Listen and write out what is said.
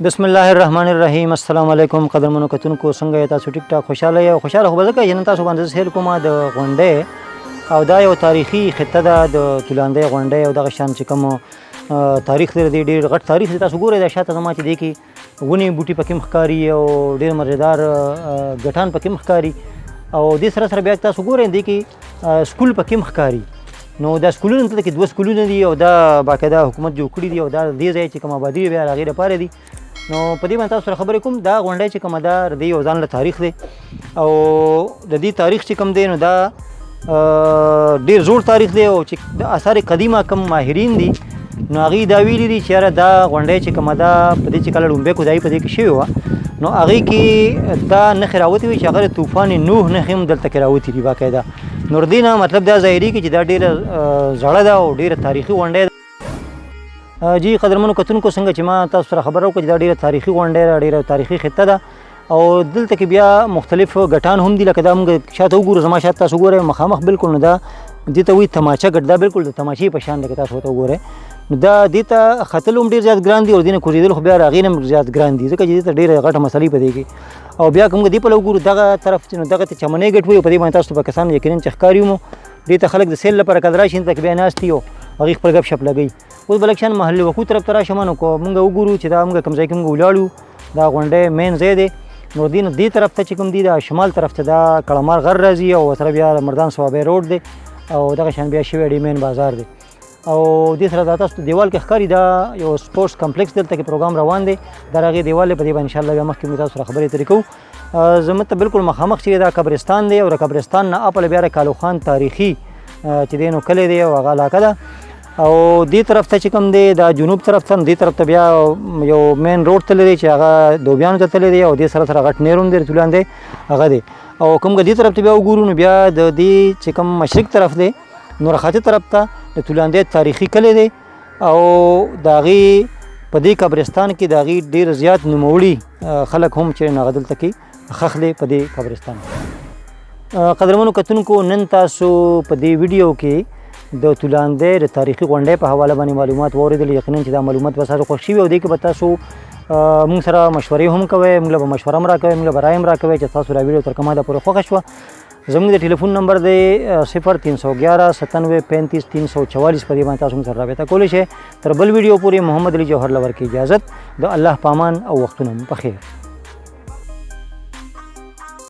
بسم الله الرحمن الرحیم. السلام علیکم قدرمنو کتونکو، څنګه تاسو ټیک ټاک خوشاله یو؟ خوشاله خو به ځکه چې نن تاسو باندې سیر کومه د غونډې او دا یو تاریخي خطه ده د تولاندې غونډې او دغه شان چې کوم تاریخ دی ډېر غټ تاریخ دی. تاسو ګورئ دا شاته زما چې دی کې ونې بوټي پکې ښکاري او ډېر مزیدار ګټان پکې ښکاري او دې سره سره بیا تاسو ګورئ دی کې سکول پکې ښکاري. نو دا سکولونه دلته کې 2 سکولونه دي او دا باقاعده حکومت جوړ کړي دي او دا دې ځای چې کوم آبادي بیا هغې لپاره دي. نو په دې باندې تاسو سره خبرې کوم. دا غونډی چې کومه ده د دې یو ځان له تاریخ دی او د دې تاریخ چې کوم دی نو دا ډېر زوړ تاریخ دی او چې د آثار قدیمه کوم ماهرین دي نو هغوی دا ویلي دي چې یاره دا غونډی چې کومه ده په دې چې کله لومبۍ کودایي په دې کې شوې وه نو هغې کې دا نښې راوتې وي چې هغه د طوفان نوح نښې هم دلته کې راوتې دي باقاعده. نو د دې نه مطلب دا ظاهرېږي چې دا ډېره زړه ده او ډېره تاریخي غونډی ده. جی قدرمنو کتونکو، څنګه چې ما تاسو سره خبره وکړه چې دا ډېره تاریخي غونډی ده، ډېره تاریخي خطه ده او دلته کې بیا مختلف ګټان هم دي. لکه دا موږ شاته وګورو، زما شاته تاسو ګورئ مخامخ بالکل، نو دا دې ته وایي تماچه ګټ. دا بالکل د تماچې په شان ده که تاسو ورته وګورئ. نو دا دې ته ختل هم ډېر زیات ګران دي او دې نه کوزېدل خو بیا د هغې نه هم زیات ګران دي ځکه چې دې ته ډېره غټه مسلې په دې کې. او بیا که موږ دې پلوه وګورو دغه طرف چې نو دغه ته چمنۍ ګټ وایي، په دې باندې تاسو ته به کسان یقینا چې ښکاري مو. دې ته خلک د سیل لپاره که راشي دلته کې بیا ناست دي او هغوی خپل ګپ شپ لګوي. اوس بلک شان محل وقوع طرف ته راشم نو که موږ وګورو چې دا موږ کوم ځای کې موږ ولاړو دا غونډۍ مین ځای دی. نو دې طرف ته چې کوم دی دا شمال طرف ته دا کړمار غر راځي او ورسره بیا مردان صوابۍ روډ دی او دغه شان بیا شوی ډي مین بازار دی او دې سره دا تاسو ته دیوال کې ښکاري دا یو سپورټس کمپلیکس دلته کې پروګرام روان دی. دا هغې دیوال دی، په دې باندې انشاءالله بیا مخکې موږ تاسو سره خبرې اترې کوو. زموږ ته بالکل مخامخ چې دا قبرستان دی او د قبرستان نه اپله بیا د کالو خان تاریخي چې دی نو کلی دی او هغه علاقه ده او دې طرف ته چې کوم دی دا جنوب طرف ته دې طرف ته بیا یو مین روډ تللی دی چې هغه دوبیانو ته تللی دی او دې سره سره غټ نهر هم دی تولاندی هغه دی. او کوم که دې طرف ته بیا وګورو نو بیا د دې چې کوم مشرق طرف دی نو راختې طرف ته د تولاندی تاریخي کلی دی او د هغې په دې قبرستان کې د هغې ډېر زیات نوموړي خلک هم چې هغه دلته کې ښخ دی په دې قبرستان. قدرمنو کتونکو، نن تاسو په دې ویډیو کې د تولاندی د تاریخي غونډۍ په حواله باندې معلومات واورېدل. یقینا چې دا معلومات به ستاسو خوښ شوي او دې کې به تاسو موږ سره مشورې هم کوئ، موږ له به مشوره هم راکوئ، موږ له به رایه هم راکوئ چې تاسو دا ویډیو تر کومه حده پورې خوښه شوه. زموږ د ټلیفون نمبر دی 0311 97 35 344. په دې باندې تاسو موږ سره رابطه کولی شئ. تر بل ویډیو پورې محمد علي جوهر له ورکې اجازت. د الله په امان او وختونه مو په خیر.